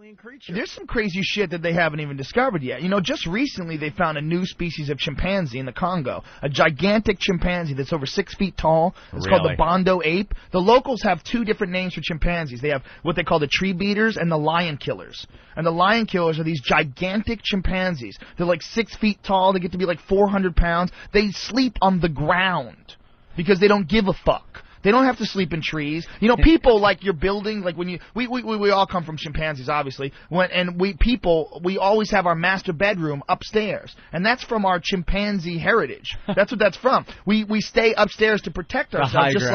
alien creature. There's some crazy shit that they haven't even discovered yet. You know, just recently they found a new species of chimpanzee in the Congo, a gigantic chimpanzee that's over 6 feet tall. It's called the bonobo ape. The locals have 2 different names for chimpanzees. They have what they call the tree beaters and the lion killers. And the lion killers are these gigantic chimpanzees. They're like 6 feet tall. They get to be like 400 pounds. They sleep on the ground because they don't give a fuck. They don't have to sleep in trees. You know, people like your building, like when you, we all come from chimpanzees, obviously. We always have our master bedroom upstairs. And that's from our chimpanzee heritage. That's what that's from. We stay upstairs to protect ourselves. Just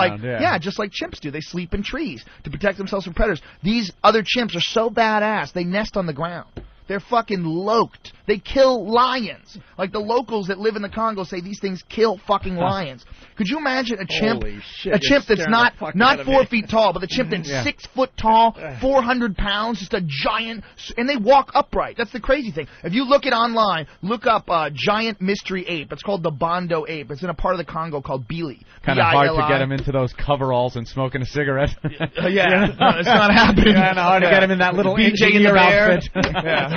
like chimps do. They sleep in trees to protect themselves from predators. These other chimps are so badass, they nest on the ground. They're fucking loked. They kill lions. Like the locals that live in the Congo say these things kill fucking lions. Could you imagine a chimp? A chimp that's not 4 feet tall, but the chimp that's 6 foot tall, 400 pounds, just a giant, and they walk upright. That's the crazy thing. If you look it online, look up giant mystery ape. It's called the bonobo ape. It's in a part of the Congo called Bili. Kind of hard to get him into those coveralls and smoking a cigarette. It's not happening. Kind of hard to get him in that little engineer outfit.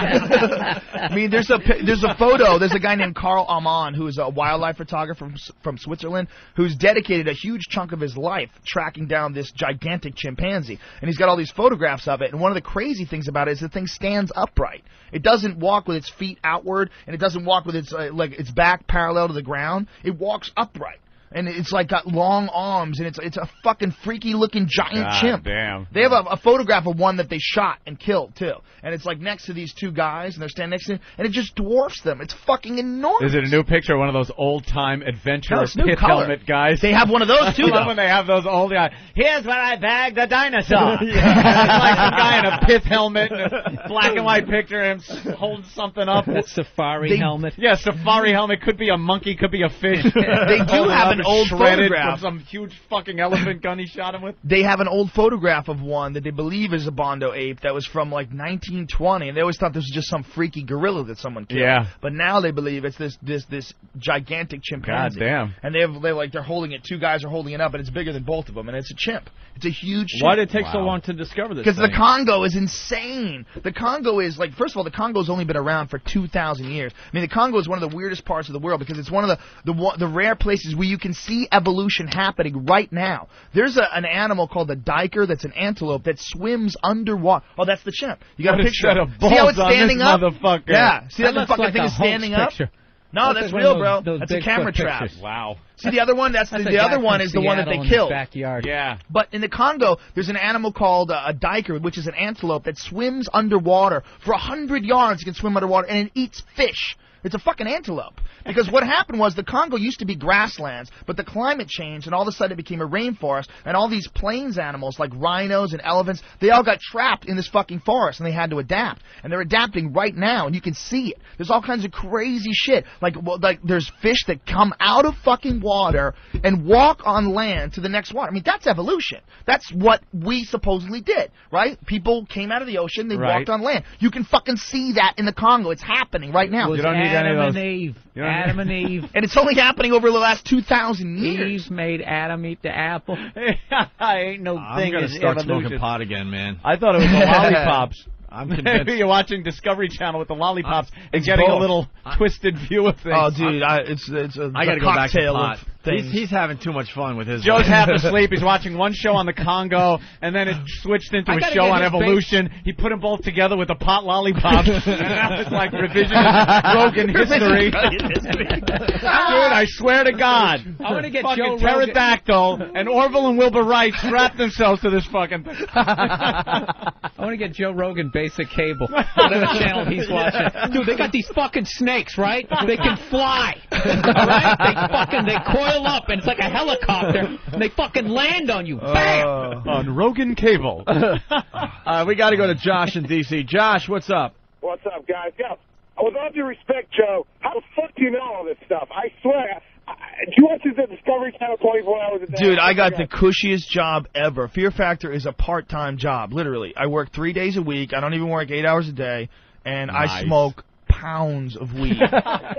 I mean, there's a photo. There's a guy named Carl Amon who is a wildlife photographer from Switzerland who's dedicated a huge chunk of his life tracking down this gigantic chimpanzee, and he's got all these photographs of it. And one of the crazy things about it is the thing stands upright. It doesn't walk with its feet outward, and it doesn't walk with its back parallel to the ground. It walks upright. And it's like got long arms, and it's a fucking freaky looking giant chimp. Damn. They have a photograph of one that they shot and killed too, and it's like next to these 2 guys, and they're standing next to him, and it just dwarfs them. It's fucking enormous. Is it a new picture of one of those old time adventurer pith helmet guys? They have one of those too. When they have those old guys. Here's where I bagged a dinosaur. It's like some guy in a pith helmet, and a black and white picture of him holding something up. That safari helmet. Yeah, safari helmet. Could be a monkey, could be a fish. They do have an old photograph from some huge fucking elephant gun he shot him with. They have an old photograph of one that they believe is a bonobo ape that was from like 1920, and they always thought this was just some freaky gorilla that someone killed. Yeah. But now they believe it's this gigantic chimpanzee. God damn. And they're holding it. 2 guys are holding it up, and it's bigger than both of them, and it's a chimp. It's a huge chimp. Why did it take so long to discover this? Because the Congo is insane. The Congo is like, first of all, the Congo's only been around for 2,000 years. I mean, the Congo is one of the weirdest parts of the world because it's one of the rare places where you can see evolution happening right now. There's an animal called a diker that's an antelope that swims underwater. Oh, that's the chimp. You got a picture. See how it's standing up? Motherfucker. Yeah. See how the fucking like thing is standing up? Picture. No, that's real, bro. That's a camera trap. Wow. See the other one? That's the other one is the one that they killed. Backyard. Yeah. But in the Congo, there's an animal called a diker, which is an antelope that swims underwater for 100 yards. It can swim underwater, and it eats fish. It's a fucking antelope. Because what happened was the Congo used to be grasslands, but the climate changed, and all of a sudden it became a rainforest, and all these plains animals like rhinos and elephants, they all got trapped in this fucking forest, and they had to adapt. And they're adapting right now, and you can see it. There's all kinds of crazy shit. Like there's fish that come out of fucking water and walk on land to the next water. I mean, that's evolution. That's what we supposedly did, right? People came out of the ocean, they walked on land. You can fucking see that in the Congo. It's happening right now. You don't need Adam and Eve. Adam and Eve. And it's only happening over the last 2,000 years. Eve made Adam eat the apple. Ain't no thing. I'm going to start smoking pot again, man. I thought it was the lollipops. I'm convinced. Maybe you're watching Discovery Channel with the lollipops and getting a little twisted view of things. Oh, dude, it's a I got to go back to pot. Things. He's having too much fun with his. Joe's half asleep. He's watching one show on the Congo, and then it switched into a show on evolution. He put them both together with the pot lollipops, and that was like revisionist Rogan history. Dude, I swear to God, I want to get fucking Joe pterodactyl and Orville and Wilbur Wright strapped themselves to this fucking thing. I want to get Joe Rogan basic cable, whatever channel he's watching. Dude, they got these fucking snakes, right? They can fly, all right? They coil up, and it's like a helicopter, and they fucking land on you. Bam! On Rogan Cable. We got to go to Josh in D.C. Josh, what's up? What's up, guys? Yo, with all due respect, Joe, how the fuck do you know all this stuff? I swear. Do you watch the Discovery Channel 24 hours a day? Dude, I got the cushiest job ever. Fear Factor is a part-time job, literally. I work 3 days a week. I don't even work 8 hours a day, and I smoke pounds of weed.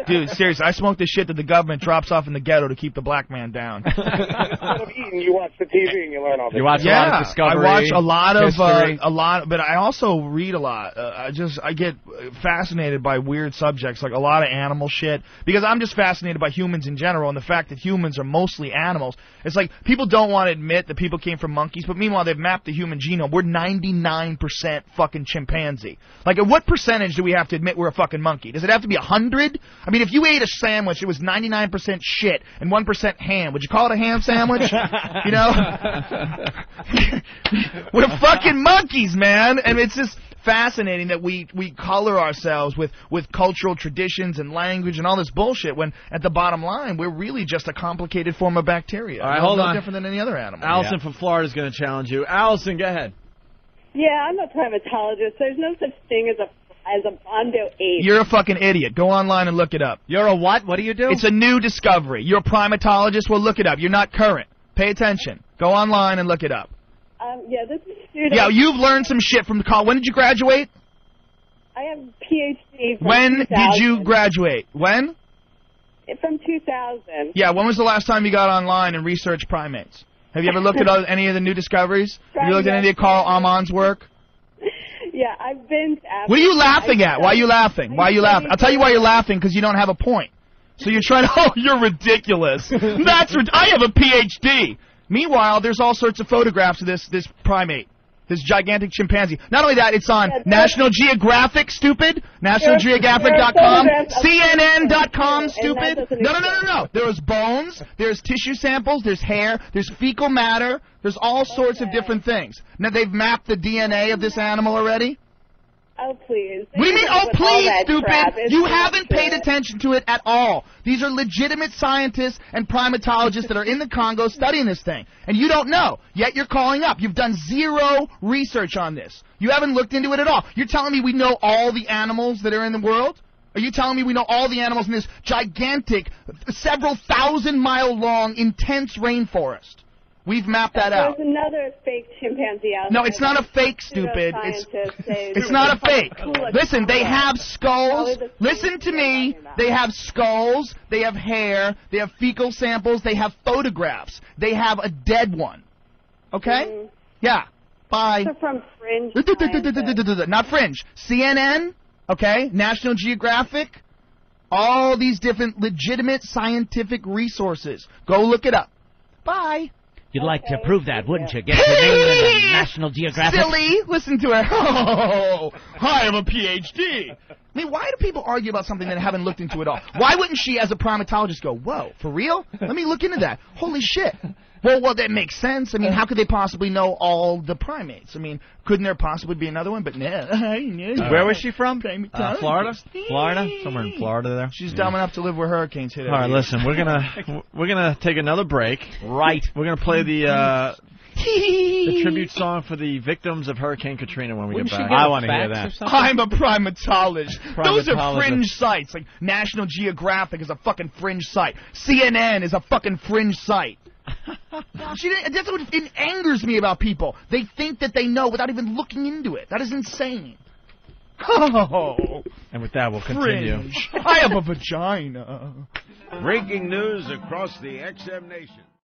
Dude, seriously, I smoke the shit that the government drops off in the ghetto to keep the black man down. Instead of eating, you watch the TV and you learn all this. You watch a lot of Discovery. I watch a history. lot, but I also read a lot. I get fascinated by weird subjects, like a lot of animal shit, because I'm just fascinated by humans in general and the fact that humans are mostly animals. It's like people don't want to admit that people came from monkeys, but meanwhile they've mapped the human genome. We're 99% fucking chimpanzee. Like, at what percentage do we have to admit we're a fucking monkey? Does it have to be 100? I mean, if you ate a sandwich, it was 99% shit and 1% ham. Would you call it a ham sandwich? You know? We're fucking monkeys, man. And it's just fascinating that we color ourselves with cultural traditions and language and all this bullshit when, at the bottom line, we're really just a complicated form of bacteria. All right, hold on. No different than any other animal. Allison from Florida is going to challenge you. Allison, go ahead. Yeah, I'm a primatologist. There's no such thing as a bondo ape. You're a fucking idiot. Go online and look it up. You're a what? What do you do? It's a new discovery. You're a primatologist? Well, look it up. You're not current. Pay attention. Go online and look it up. Yeah, this is student. Yeah, you've learned some shit from the college. When did you graduate? I have a PhD from When 2000. did you graduate? When? From 2000. Yeah, when was the last time you got online and researched primates? Have you ever looked at any of the new discoveries? Have you looked at any of Carl Amon's work? Yeah, I've been to Africa. What are you laughing at? Why are you laughing? Why are you laughing? I'll tell you why you're laughing, because you don't have a point. So you're trying to, oh, you're ridiculous. I have a PhD. Meanwhile, there's all sorts of photographs of this primate, this gigantic chimpanzee. Not only that, it's on National Geographic, stupid. NationalGeographic.com. CNN.com, stupid. No. There's bones, there's tissue samples, there's hair, there's fecal matter, there's all sorts of different things. Now, they've mapped the DNA of this animal already. Oh, please. What do you mean, oh, please, stupid? You haven't paid attention to it at all. These are legitimate scientists and primatologists that are in the Congo studying this thing. And you don't know. Yet you're calling up. You've done zero research on this. You haven't looked into it at all. You're telling me we know all the animals that are in the world? Are you telling me we know all the animals in this gigantic, several thousand-mile-long, intense rainforest? We've mapped that out. There's another fake chimpanzee out there. No, it's not a fake, stupid. It's not a fake. Listen, they have skulls. Listen to me. They have skulls. They have hair. They have fecal samples. They have photographs. They have a dead one. Okay? Yeah. Bye. They're from Fringe. Not Fringe. CNN. Okay? National Geographic. All these different legitimate scientific resources. Go look it up. Bye. You'd like to prove that, wouldn't you? Get your name in the National Geographic. Silly! Listen to her. Oh, I have a PhD. I mean, why do people argue about something that haven't looked into at all? Why wouldn't she, as a primatologist, go, whoa, for real? Let me look into that. Holy shit. Well, that makes sense. I mean, how could they possibly know all the primates? I mean, couldn't there possibly be another one? But no. Where was she from? Florida? Florida? Somewhere in Florida there. She's dumb enough to live where hurricanes hit. All right, listen, we're gonna take another break. Right. We're gonna play the tribute song for the victims of Hurricane Katrina when we get back. I want to hear that. I'm a primatologist. Those are fringe sites. Like National Geographic is a fucking fringe site. CNN is a fucking fringe site. That's what it angers me about people. They think that they know without even looking into it. That is insane. Oh. And with that, we'll continue. Fringe. I have a vagina. Breaking news across the XM nation.